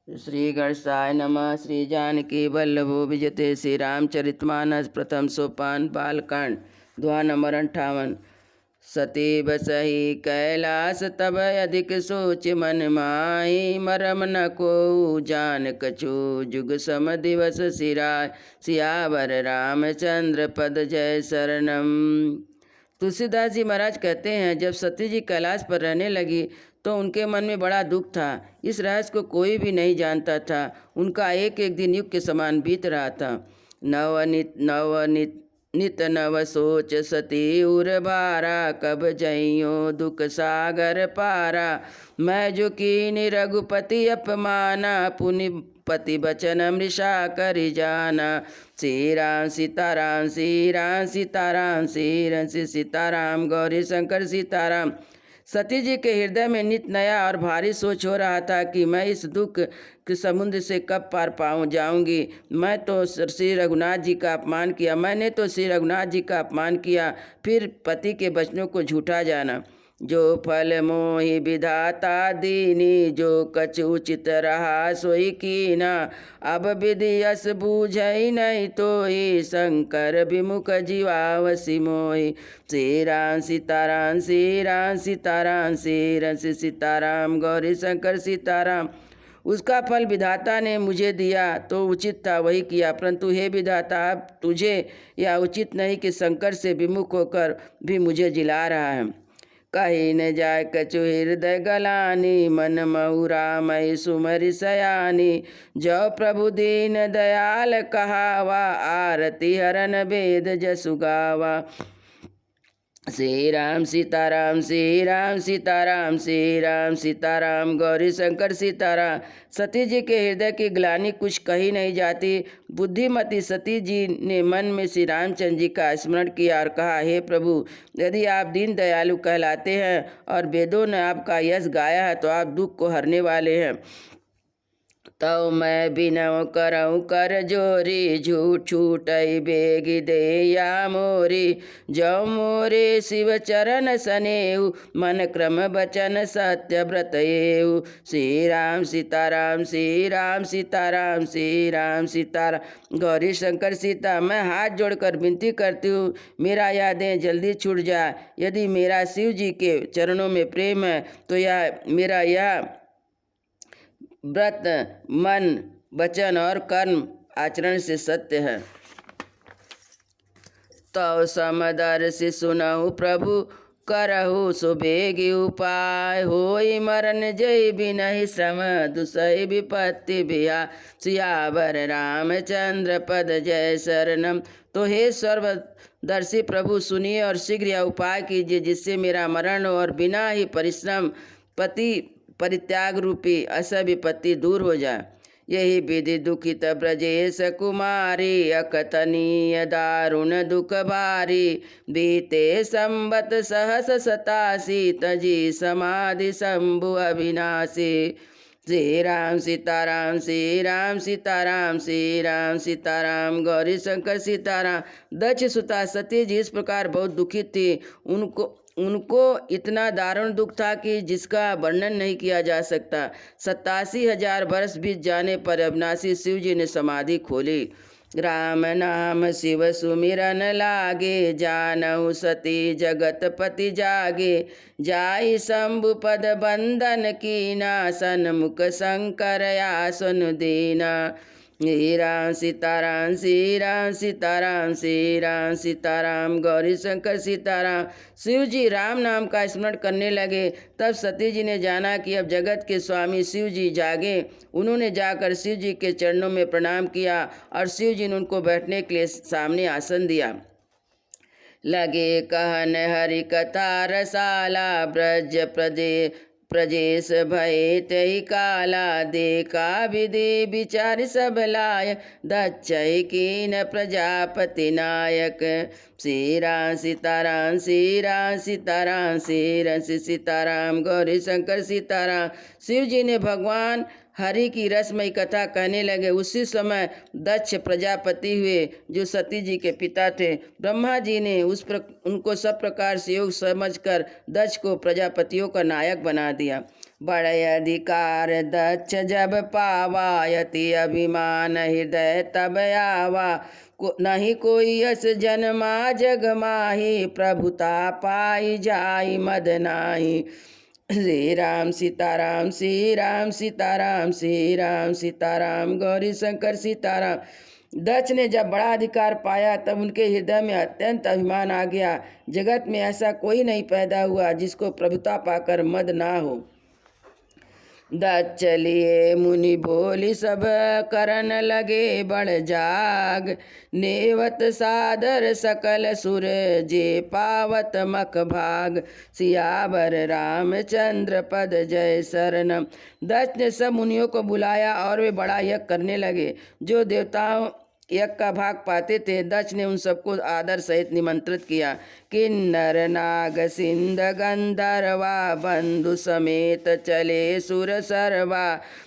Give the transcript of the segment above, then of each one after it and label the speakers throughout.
Speaker 1: श्री गणेशाय नमः। श्री जानकी वल्लभो विजयते। श्री रामचरितमानस प्रथम सोपान बालकांड दुआ नंबर 58। सती बसहि कैलास तब अधिक सोच मन माही, मरम न को जान कछु जुग सम दिवस सिराय, सियावर रामचंद्र पद जय शरणम। तुलसीदास जी महाराज कहते हैं, जब सती जी कैलाश पर रहने लगी तो उनके मन में बड़ा दुख था। इस रहस्य को कोई भी नहीं जानता था। उनका एक एक दिन युग के समान बीत रहा था। नित नव सोच सती उर बारा, कब जइयो दुख सागर पारा। मैं जो कीन रघुपति अपमाना, पुनि पति बचन मृषा करि जाना। श्री राम सीताराम श्री राम सीताराम श्री राम सीताराम गौरी शंकर सीताराम। सती जी के हृदय में नित नया और भारी सोच हो रहा था कि मैं इस दुख के समुद्र से कब पार पाऊँ जाऊँगी। मैं तो श्री रघुनाथ जी का अपमान किया, मैंने तो श्री रघुनाथ जी का अपमान किया, फिर पति के वचनों को झूठा जाना। जो फल मोहि विधाता दीनी, जो कछ उचित रहा सोई कीना। अब विधि यस बूझई नहीं तोई, शंकर विमुख जीवावसी मोहि। श्री राम सीताराम श्री राम सीताराम श्री राम सीताराम गौरी शंकर सीताराम। उसका फल विधाता ने मुझे दिया तो उचित था, वही किया, परंतु हे विधाता, अब तुझे यह उचित नहीं कि शंकर से विमुख होकर भी मुझे जिला रहा है। कही न जाय कछु हृदय गलानी, मन महुरा मई सुमरि सयानी। जो प्रभु दीन दयाल कहावा, आरती हरन वेद जसु गावा। श्री राम सीताराम श्री राम सीताराम श्री राम सीताराम गौरी शंकर सीताराम। सती जी के हृदय की ग्लानि कुछ कही नहीं जाती। बुद्धिमती सती जी ने मन में श्री रामचंद्र जी का स्मरण किया और कहा, हे प्रभु, यदि आप दीन दयालु कहलाते हैं और वेदों ने आपका यश गाया है तो आप दुख को हरने वाले हैं। तव मैं बिनव करऊँ कर जोरी, झूठ छूटई बेग दे या मोरी। जौ मोरे शिव चरण सनेऊ, मन क्रम बचन सत्य व्रत एऊ। श्री राम सीताराम श्री राम सीताराम श्री राम सीताराम गौरी शंकर सीता। मैं हाथ जोड़कर विनती करती हूँ, मेरा यह देह जल्दी छूट जाए। यदि मेरा शिव जी के चरणों में प्रेम है तो मेरा यह व्रत मन वचन और कर्म आचरण से सत्य है। तव समदर्शि सुनहु प्रभु, करहु सुबेगी उपाय। होई मरण जय बिनहि श्रम, दुसहि विपत्ति बिया। सियावर रामचंद्र पद जय शरणम। तो हे सर्वदर्शी प्रभु, सुनिए और शीघ्र यह उपाय कीजिए जिससे मेरा मरण और बिना ही परिश्रम पति परित्याग रूपी असह विपत्ति दूर हो जाए। यही विधि दुखित ब्रजेश कुमारी, अकथनीय दारुण दुख भारी। बीते संबत सहस 87, तजी समाधि शंभु अविनाशी। श्री राम सीताराम श्री राम सीताराम श्री राम सीताराम गौरी शंकर सीताराम। दक्ष सुता सती जी इस प्रकार बहुत दुखित थी। उनको इतना दारुण दुख था कि जिसका वर्णन नहीं किया जा सकता। 87,000 वर्ष बीत जाने पर अविनाशी शिव जी ने समाधि खोली। राम नाम शिव सुमिरन लागे, जानहु सती जगत पति जागे। जाई शंभु पद बंदन कीना, सन्मुख शंकर आसन दीना। श्री राम सीताराम श्री राम सीताराम श्री राम सीताराम गौरी शंकर सीताराम। शिव जी राम नाम का स्मरण करने लगे। तब सती जी ने जाना कि अब जगत के स्वामी शिव जी जागे। उन्होंने जाकर शिव जी के चरणों में प्रणाम किया और शिव जी ने उनको बैठने के लिए सामने आसन दिया। लगे कहन हरि कथा रसाला, प्रजेश भय तहि काला। देखा विधि विचार सब लाय, दक्षय कीन प्रजापति नायक। श्री राम सीताराम श्री राम सीताराम श्री राम सीताराम गौरी शंकर सीताराम। शिव जी ने भगवान हरि की रसमयी कथा कहने लगे। उसी समय दक्ष प्रजापति हुए जो सती जी के पिता थे। ब्रह्मा जी ने उनको सब प्रकार से योग समझकर दक्ष को प्रजापतियों का नायक बना दिया। बड़े अधिकार दक्ष जब पावा, यति अभिमान हृदय तब आवा। नहीं कोई यस जन्मा जग माही, प्रभुता पाई जाई मद नाही। श्री राम सीताराम श्री राम सीताराम श्री राम सीताराम गौरी शंकर सीताराम। दक्ष ने जब बड़ा अधिकार पाया तब उनके हृदय में अत्यंत अभिमान आ गया। जगत में ऐसा कोई नहीं पैदा हुआ जिसको प्रभुता पाकर मद ना हो। दक्ष चलिए मुनि बोली सब करन लगे बड़ जाग, नेवत सादर सकल सुर जे पावत मख भाग। सियावर रामचंद्र पद जय शरणम। दक्ष ने सब मुनियों को बुलाया और वे बड़ा यज्ञ करने लगे। जो देवताओं यज्ञ का भाग पाते थे, दक्ष ने उन सबको आदर सहित निमंत्रित किया। किन्नर नाग सिंध गंधर्वा, बंधु समेत चले सुर सर्वा।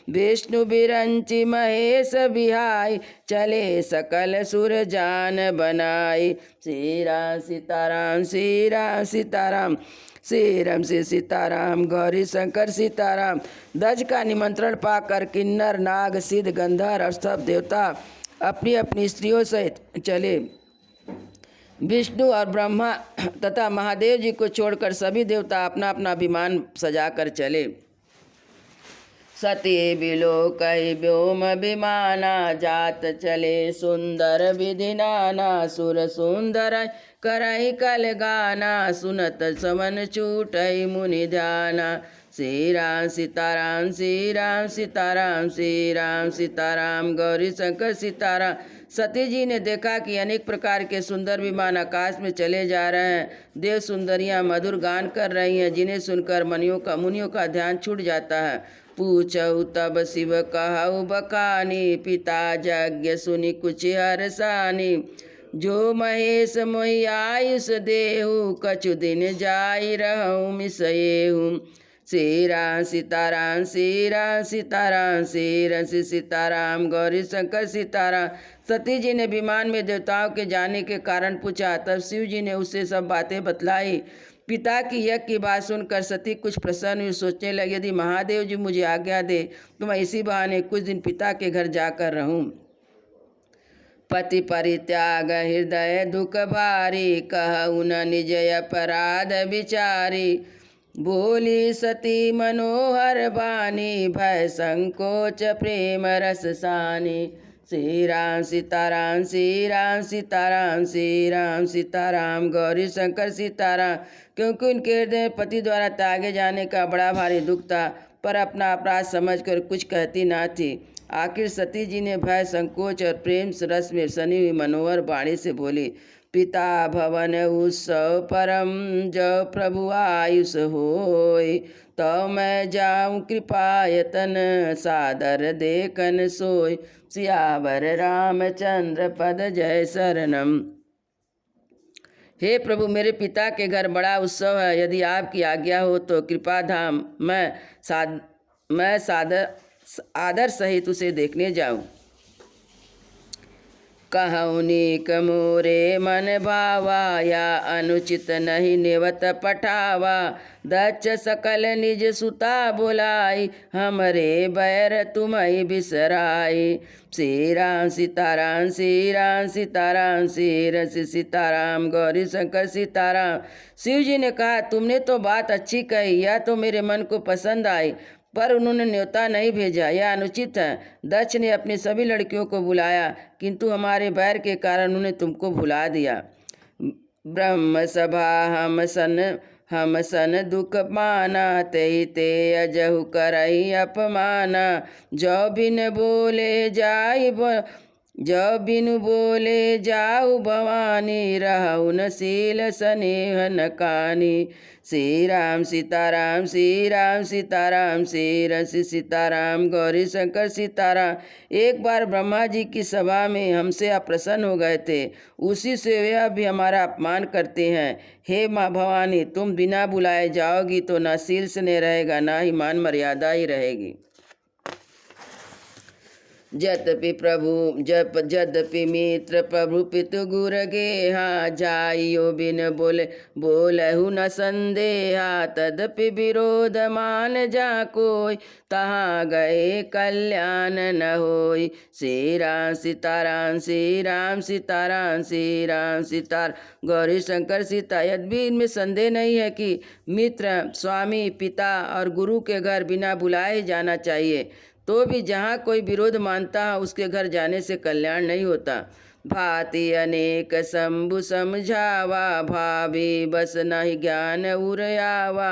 Speaker 1: विष्णु बिरंची महेश बिहाई, चले सकल सुर जान बनाई। श्री राम सीताराम श्री राम सीताराम श्री राम से सीताराम गौरी शंकर सीताराम। दक्ष का निमंत्रण पाकर किन्नर नाग सिद्ध गंधर्व और सब देवता अपनी अपनी स्त्रियों सहित चले। विष्णु और ब्रह्मा तथा महादेव जी को छोड़कर सभी देवता अपना अपना विमान सजाकर चले। सती बिलोकहि व्योम विमाना, जात चले सुंदर विधि नाना। सुर सुंदर करहि कल गाना, सुनत सवन छूटहि मुनि ध्याना। श्री राम सीताराम श्री राम सीताराम श्री राम सीताराम गौरी शंकर सीताराम। सती जी ने देखा कि अनेक प्रकार के सुंदर विमान आकाश में चले जा रहे हैं। देव सुंदरियां मधुर गान कर रही हैं, जिन्हें सुनकर मुनियों का ध्यान छूट जाता है। पूछऊ तब शिव कहऊ बखानी, पिता यज्ञ सुनि कुछ हरसानी। जो महेश मोहि आयुष देहु, कछु दिन जाई रहूं मिसएहूं। श्री राम सीताराम श्री राम सीताराम श्री राम सीताराम गौरी शंकर सीताराम। सती जी ने विमान में देवताओं के जाने के कारण पूछा। तब शिव जी ने उससे सब बातें बतलाई। पिता की यज्ञ की बात सुनकर सती कुछ प्रसन्न हुई। सोचने लगी, यदि महादेव जी मुझे आज्ञा दे तो मैं इसी बहाने कुछ दिन पिता के घर जाकर रहूं। पति परित्याग हृदय दुख भारी, कहऊ न निज अपराध विचारी। बोली सती मनोहर बानी, भय संकोच प्रेम रस सानी। श्री राम सीताराम श्री राम सीताराम श्री राम सीताराम गौरी शंकर सीताराम। क्योंकि उनके हृदय में पति द्वारा त्यागे जाने का बड़ा भारी दुख था, पर अपना अपराध समझकर कुछ कहती ना थी। आखिर सती जी ने भय संकोच और प्रेम रस में सनी हुई मनोहर वाणी से बोली। पिता भवन उत्सव परम, जो प्रभु आयुष होय। तो मैं जाऊं कृपायतन, सादर देखन सोय। सियावर रामचंद्र पद जय शरणम। हे प्रभु, मेरे पिता के घर बड़ा उत्सव है। यदि आपकी आज्ञा हो तो कृपा धाम मैं आदर सहित उसे देखने जाऊं। कहूँ नीक मोरे मन भावा, या अनुचित नहीं नेवत पठावा। दक्ष सकल निज सुता बुलाई, हमरे बैर तुम्हि बिसराई। श्री राम सीताराम श्री राम सीताराम श्री राम सीताराम गौरी शंकर सीताराम। शिव जी ने कहा, तुमने तो बात अच्छी कही, यह तो मेरे मन को पसंद आई, पर उन्होंने न्योता नहीं भेजा, यह अनुचित है। दक्ष ने अपनी सभी लड़कियों को बुलाया, किंतु हमारे बैर के कारण उन्होंने तुमको भुला दिया। ब्रह्म सभा हम सन दुख माना, ते अजहु करही अपमाना। जो बिनु बोले जाऊ भवानी, रहु न शील स्नेह न कानी। श्री राम सीताराम श्री राम सीताराम श्री राम सीताराम गौरी शंकर सीताराम। एक बार ब्रह्मा जी की सभा में हमसे अप्रसन्न हो गए थे, उसी से वे भी हमारा अपमान करते हैं। हे माँ भवानी, तुम बिना बुलाए जाओगी तो न शील स्नेह रहेगा, ना ही मान मर्यादा ही रहेगी। जद्यपि मित्र प्रभु पितु गुर गेहा, जाइयो बिन बोले बोलहु न संदेहा। तदपि विरोध मान जा कोई, तहाँ गए कल्याण न होई। श्री राम सीताराम श्री राम सीताराम श्री राम सीताराम गौरी शंकर सीता। यद्यपि इनमें संदेह नहीं है कि मित्र, स्वामी, पिता और गुरु के घर बिना बुलाए जाना चाहिए, तो भी जहाँ कोई विरोध मानता है उसके घर जाने से कल्याण नहीं होता। भांति अनेक शंभु समझावा, भावी बस नहीं ज्ञान उरयावा।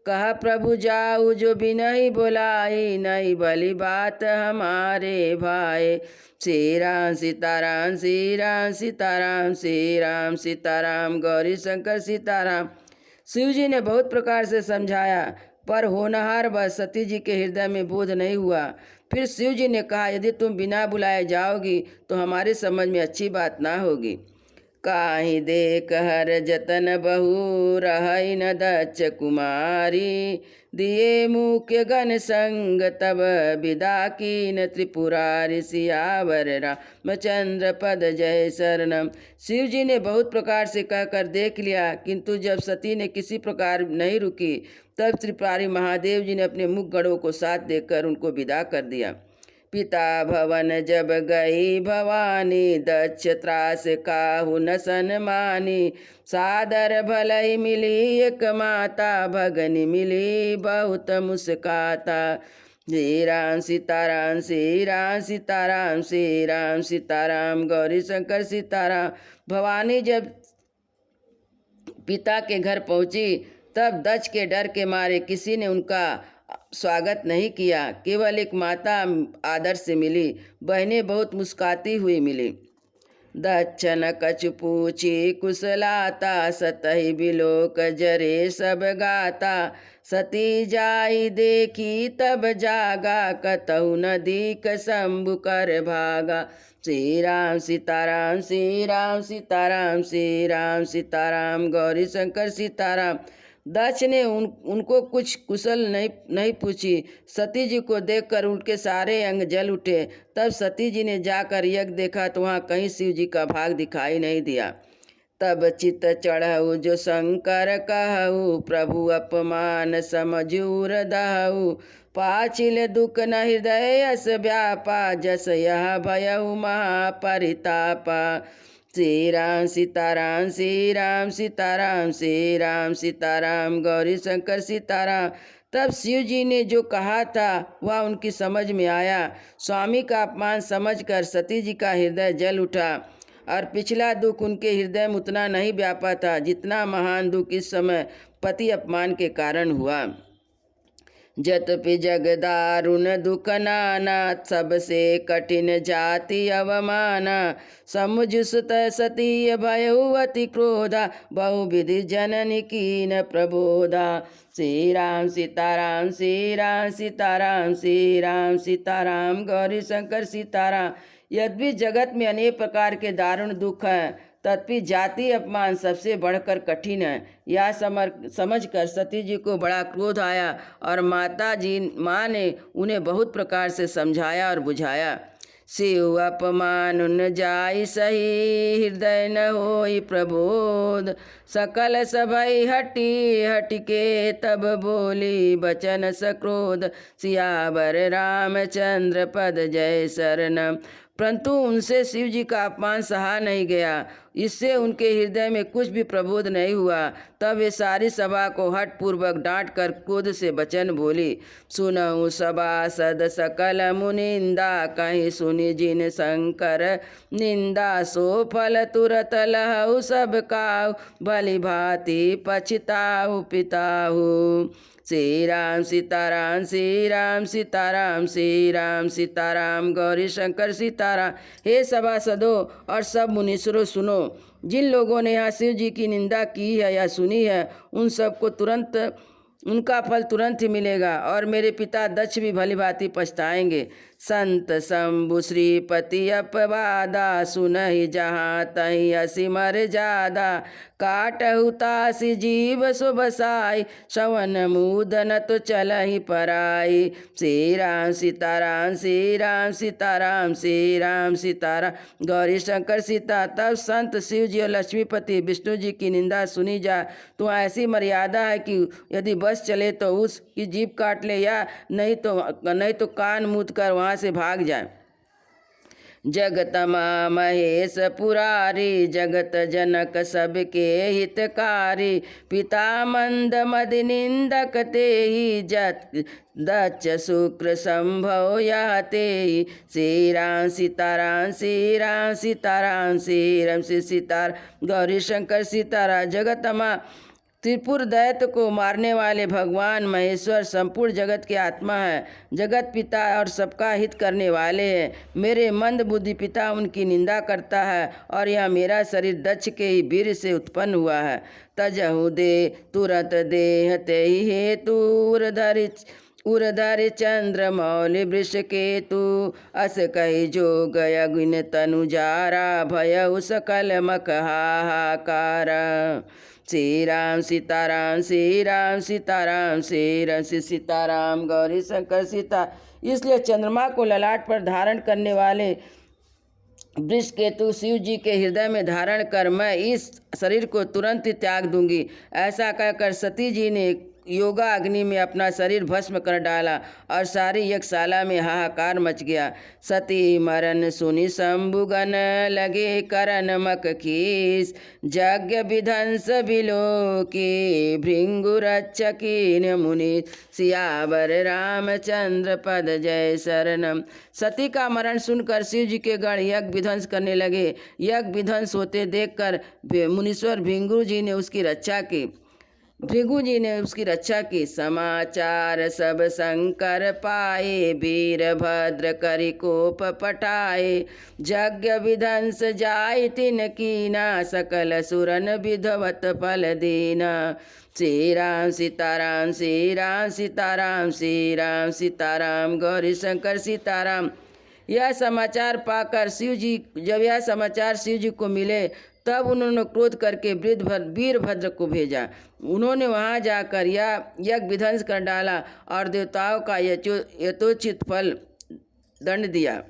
Speaker 1: कहा प्रभु जाऊ जो बिनहि बोलाई, नहीं भली बात हमारे भाई। श्री राम सीताराम श्री राम सीताराम श्री राम सीताराम गौरी शंकर सीताराम। शिव जी ने बहुत प्रकार से समझाया, पर होनहार व सती जी के हृदय में बोध नहीं हुआ। फिर शिव जी ने कहा, यदि तुम बिना बुलाए जाओगी तो हमारे समझ में अच्छी बात ना होगी। काहि देख हर जतन बहु, रहई न दक्ष कुमारी। दिए मुख्य गण संग तब, विदा कीन त्रिपुरारी। सियावर रामचंद्र पद जय शरणम। शिव जी ने बहुत प्रकार से कहकर देख लिया, किंतु जब सती ने किसी प्रकार नहीं रुकी, तब त्रिपुरारी महादेव जी ने अपने मुख गणों को साथ देकर उनको विदा कर दिया। पिता भवन जब गई भवानी, दक्ष त्रास काहू न सन्मानी। सादर भलई मिली एक माता, भगनी मिली बहुत मुस्काता। श्री राम सीताराम श्री राम सीताराम श्री राम सीताराम गौरी शंकर सीताराम। भवानी जब पिता के घर पहुंची, तब दक्ष के डर के मारे किसी ने उनका स्वागत नहीं किया। केवल एक माता आदर से मिली, बहनें बहुत मुस्काती हुई मिली। दक्ष न कछु पूछी कुशलाता, सतहि बिलोक जरे सब गाता। सती जाई देखी तब जागा, कतहु न दीक शंभु कर भागा। श्री राम सीताराम श्री राम सीताराम श्री राम सीताराम गौरी शंकर सीताराम। दक्ष ने उनको कुछ कुशल नहीं पूछी। सती जी को देखकर उनके सारे अंग जल उठे। तब सती जी ने जाकर यज्ञ देखा तो वहाँ कहीं शिव जी का भाग दिखाई नहीं दिया। तब चित चढ़ऊ जो शंकर कहऊ, प्रभु अपमान समझूर दहऊ। पाचिल दुख न हृदय अस व्यापा, जस यह भयऊ महापरितापा। श्री राम सीताराम श्री राम सीताराम श्री राम सीताराम गौरी शंकर सीताराम। तब शिव जी ने जो कहा था वह उनकी समझ में आया। स्वामी का अपमान समझकर सती जी का हृदय जल उठा, और पिछला दुख उनके हृदय में उतना नहीं व्यापा था जितना महान दुख इस समय पति अपमान के कारण हुआ। जतपि जग दारुण दुख नाना, सबसे कठिन जाति अवमाना। समुझ सुत सती भयउ अति क्रोधा, बहुविधि जननी कीन प्रबोधा। श्री राम सीताराम श्री राम सीताराम श्री राम सीताराम गौरी शंकर सीताराम। यद्यपि जगत में अनेक प्रकार के दारुण दुख हैं, तथापि जाति अपमान सबसे बढ़कर कठिन है। यह समझकर सती जी को बड़ा क्रोध आया, और माँ ने उन्हें बहुत प्रकार से समझाया और बुझाया। शिव अपमान न जाई सही, हृदय न होई प्रबोध। सकल सभई हटिके तब बोली, बचन सक्रोध। सियावर रामचंद्र पद जय शरणम। परंतु उनसे शिव जी का अपमान सहा नहीं गया, इससे उनके हृदय में कुछ भी प्रबोध नहीं हुआ। तब वे सारी सभा को हठपूर्वक डांट कर क्रोध से वचन बोली। सुनऊ सभासद सकल मुनिंदा, कहीं सुनि जिन शंकर निंदा। सो फल तुरत लहऊ सब काहू, भली भांति पछताहु पिताहु। श्री राम सीताराम श्री राम सीताराम श्री राम सीताराम गौरी शंकर सीताराम। हे सभासदों और सब मुनीश्वरों सुनो, जिन लोगों ने यहाँ शिव जी की निंदा की है या सुनी है, उन सबको तुरंत उनका फल तुरंत ही मिलेगा और मेरे पिता दक्ष भी भली भांति पछताएंगे। संत शंभु श्रीपति अपवादा, सुनहि जहाँ तहीं हसी मर जादा। काटहु तासी जीव सो बसाई, श्रवण मूद न तो चलहि पराई। श्री राम सीताराम श्री राम सीताराम श्री राम सीताराम गौरी शंकर सीता। तब संत शिव जी और लक्ष्मीपति विष्णु जी की निंदा सुनी जा तो ऐसी मर्यादा है कि यदि बस चले तो उसकी जीभ काट ले, या नहीं तो कान मूद कर वहाँ से भाग जाए। जगतमा महेश पुरारी, जगत जनक सबके हितकारी। पिता मंद मद निंदक तेहि, दक्ष शुक्र संभव यह तेहि। श्री राम सीताराम श्री राम सीताराम श्री राम सीताराम गौरी शंकर सीताराम। जगतमा त्रिपुर दैत्य को मारने वाले भगवान महेश्वर संपूर्ण जगत के आत्मा है, जगत पिता और सबका हित करने वाले हैं। मेरे मंद बुद्धि पिता उनकी निंदा करता है और यह मेरा शरीर दक्ष के ही वीर से उत्पन्न हुआ है। तजहु दे तुरंत देह तेहि हेतु, उरधरि चंद्र मौलि वृष केतु। अस कहि जोग अग्नि तनु जारा, भयउ सकल मक हाहाकार। श्री राम सीताराम श्री राम सीताराम श्री राम सीताराम गौरी शंकर सीता। इसलिए चंद्रमा को ललाट पर धारण करने वाले वृष केतु शिव जी के हृदय में धारण कर मैं इस शरीर को तुरंत ही त्याग दूंगी। ऐसा कहकर सती जी ने योगा अग्नि में अपना शरीर भस्म कर डाला और सारी यज्ञशाला में हाहाकार मच गया। सती मरण सुनि शंभुगन, लगे करन मक खीस। यज्ञ विध्वंस बिलो की, भृंगु रक्षकीन मुनि। सियावर रामचंद्र पद जय शरणम। सती का मरण सुनकर शिव जी के गण यज्ञ विध्वंस करने लगे। यज्ञ विध्वंस होते देखकर मुनीश्वर भृंगु जी ने उसकी रक्षा की। समाचार सब शंकर पाए, वीरभद्र करि कोप पटाए। यज्ञ विध्वंस जाय तिन कीना, सकल सुरन विधवत फल दीना। श्री राम सीताराम श्री राम सीताराम श्री राम सीताराम गौरी शंकर सीताराम। यह समाचार पाकर जब यह समाचार शिव जी को मिले तब उन्होंने क्रोध करके वीरभद्र को भेजा। उन्होंने वहां जाकर यज्ञ विध्वंस कर डाला और देवताओं का यथोचित फल दंड दिया।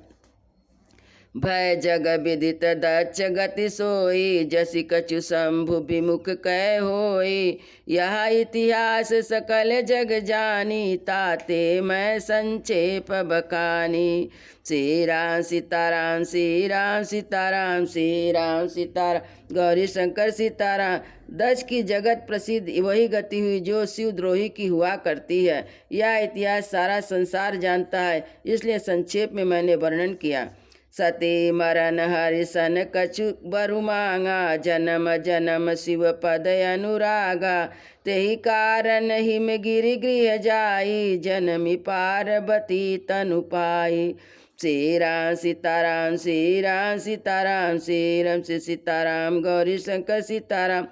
Speaker 1: भय जग विदित दक्ष गति सोई, जसि कछु शंभु विमुख कै होई। यह इतिहास सकल जग जानी, ताते मैं संक्षेप बखानी। श्री राम सीताराम श्री राम सीताराम श्री राम सीताराम गौरी शंकर सीताराम। दक्ष की जगत प्रसिद्ध वही गति हुई जो शिवद्रोही की हुआ करती है। यह इतिहास सारा संसार जानता है, इसलिए संक्षेप में मैंने वर्णन किया। सती मरण हरिशन कछु बरु मांगा, जन्म जन्म शिव पद अनुरागा। तेहि कारण हिम गिरि गृह जाई, जनमी पार्वती तनु पाई। श्री राम सीताराम श्री राम सीताराम श्री राम सीताराम गौरी शंकर सीताराम।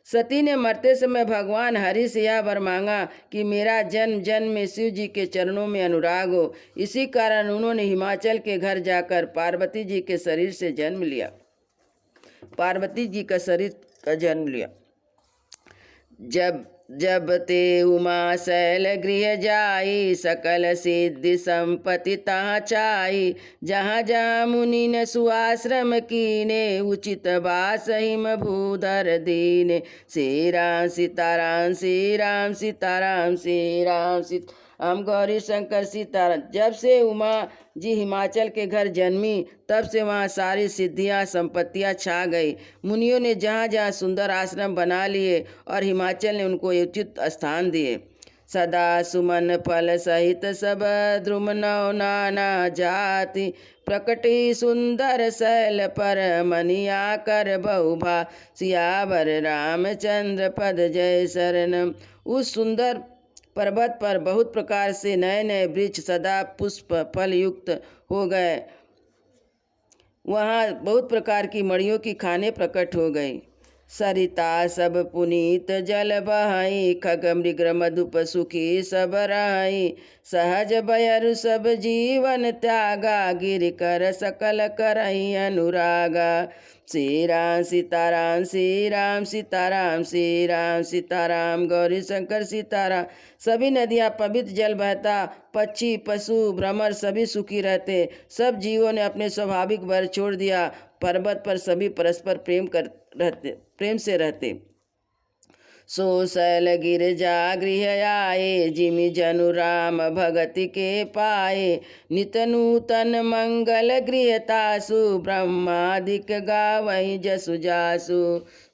Speaker 1: सती ने मरते समय भगवान हरि से यह वर मांगा कि मेरा जन्म जन्म में शिव जी के चरणों में अनुराग हो। इसी कारण उन्होंने हिमाचल के घर जाकर पार्वती जी के शरीर से जन्म लिया। जब ते उमा शैल गृह जाई, सकल सिद्धि संपत्ति तहाँ चाई। जहाँ जहाँ मुनि न सुआश्रम कीने, उचित वास हिम भूधर दीने। श्री राम सीताराम श्री राम सीताराम श्री राम सीताराम गौरी शंकर सीताराम। जब से उमा जी हिमाचल के घर जन्मी तब से वहाँ सारी सिद्धियाँ संपत्तियाँ छा गई। मुनियों ने जहाँ जहाँ सुंदर आश्रम बना लिए और हिमाचल ने उनको उचित स्थान दिए। सदा सुमन फल सहित सब द्रुम नौ नाना जाति, प्रकटी सुंदर शैल पर मनिया कर बहुभा। सियावर रामचंद्र पद जय शरणम। उस सुंदर पर्वत पर बहुत प्रकार से नए नए वृक्ष सदा पुष्प फल युक्त हो गए। वहाँ बहुत प्रकार की मणियों की खाने प्रकट हो गई। सरिता सब पुनीत जल बहाई, खग मृग मधुप सुखी सब रहाई। सहज बयरु सब जीवन त्यागा, गिर कर सकल करही अनुरागा। श्री राम सीताराम, श्री राम सीताराम, श्री राम सीताराम, गौरी शंकर सीताराम। सभी नदियाँ पवित्र जल बहता, पक्षी पशु भ्रमर सभी सुखी रहते। सब जीवों ने अपने स्वाभाविक वर छोड़ दिया। पर्वत पर सभी परस्पर प्रेम से रहते। सो शैल गिरजा गृह आए, जिमि जनु राम भगति के पाए। नित नूतन मंगल गृहतासु, ब्रह्मादिक गावहि जसु जासु।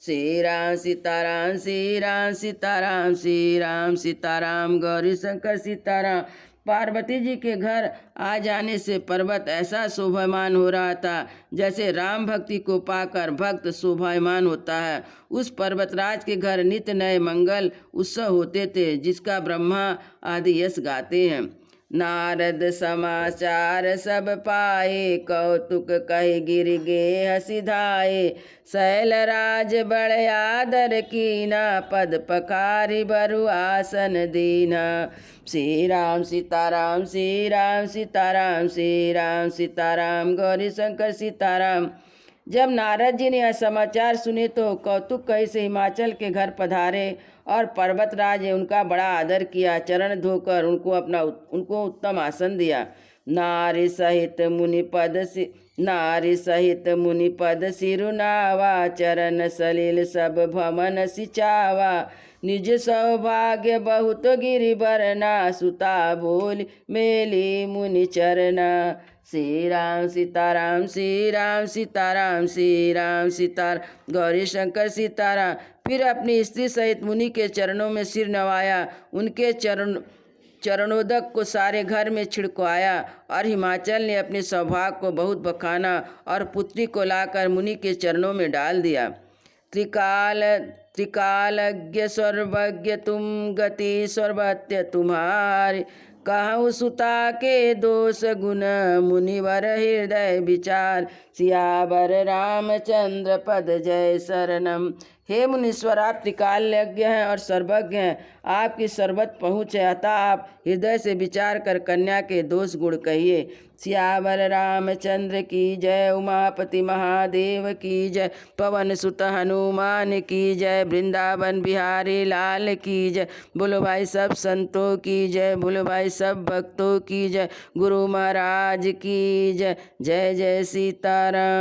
Speaker 1: श्री राम सीताराम, श्री राम सीताराम, श्री राम सीताराम, गौरी शंकर सीताराम। पार्वती जी के घर आ जाने से पर्वत ऐसा शोभायमान हो रहा था जैसे राम भक्ति को पाकर भक्त शोभायमान होता है। उस पर्वतराज के घर नित्य नए मंगल उत्सव होते थे, जिसका ब्रह्मा आदि यश गाते हैं। नारद समाचार सब पाए, कौतुक कहि गिर गे हसि धाये। शैलराज बड़ आदर कीना, पद पखारि बरु आसन दीना। श्री राम सीताराम, श्री राम सीताराम, श्री राम सीताराम, गौरी शंकर सीताराम। जब नारद जी ने यह समाचार सुने तो कौतुक कही से हिमाचल के घर पधारे और पर्वतराज ने उनका बड़ा आदर किया। चरण धोकर उनको उत्तम आसन दिया। नारी सहित मुनि पद सिरुनावा, चरण सलिल सब भवन सिचावा। निज सौभाग्य बहुत गिरि बरना, सुता बोल मेली मुनि चरना। श्री राम सीताराम, श्री राम सीताराम, श्री राम सीताराम, गौरी शंकर सीताराम। फिर अपनी स्त्री सहित मुनि के चरणों में सिर नवाया, उनके चरणोदक को सारे घर में छिड़कवाया और हिमाचल ने अपने सौभाग्य को बहुत बखाना और पुत्री को लाकर मुनि के चरणों में डाल दिया। त्रिकालज्ञ सर्वज्ञ तुम, गति सर्वत्य तुम्हारी। कहूँ सुता के दोष गुण, मुनिवर हृदय विचार। सियावर रामचंद्र पद जय शरणम। हे मुनीश्वर, आप त्रिकालज्ञ हैं और सर्वज्ञ हैं। आपकी सर्वत्र पहुँच है, अतः आप हृदय से विचार कर कन्या के दोष गुण कहिए। सियावर रामचंद्र की जय, उमापति महादेव की जय, पवन सुत हनुमान की जय, वृंदावन बिहारी लाल की जय। बोलो भाई सब संतों की जय, बोलो भाई सब भक्तों की जय, गुरु महाराज की जय। जय जय सीताराम।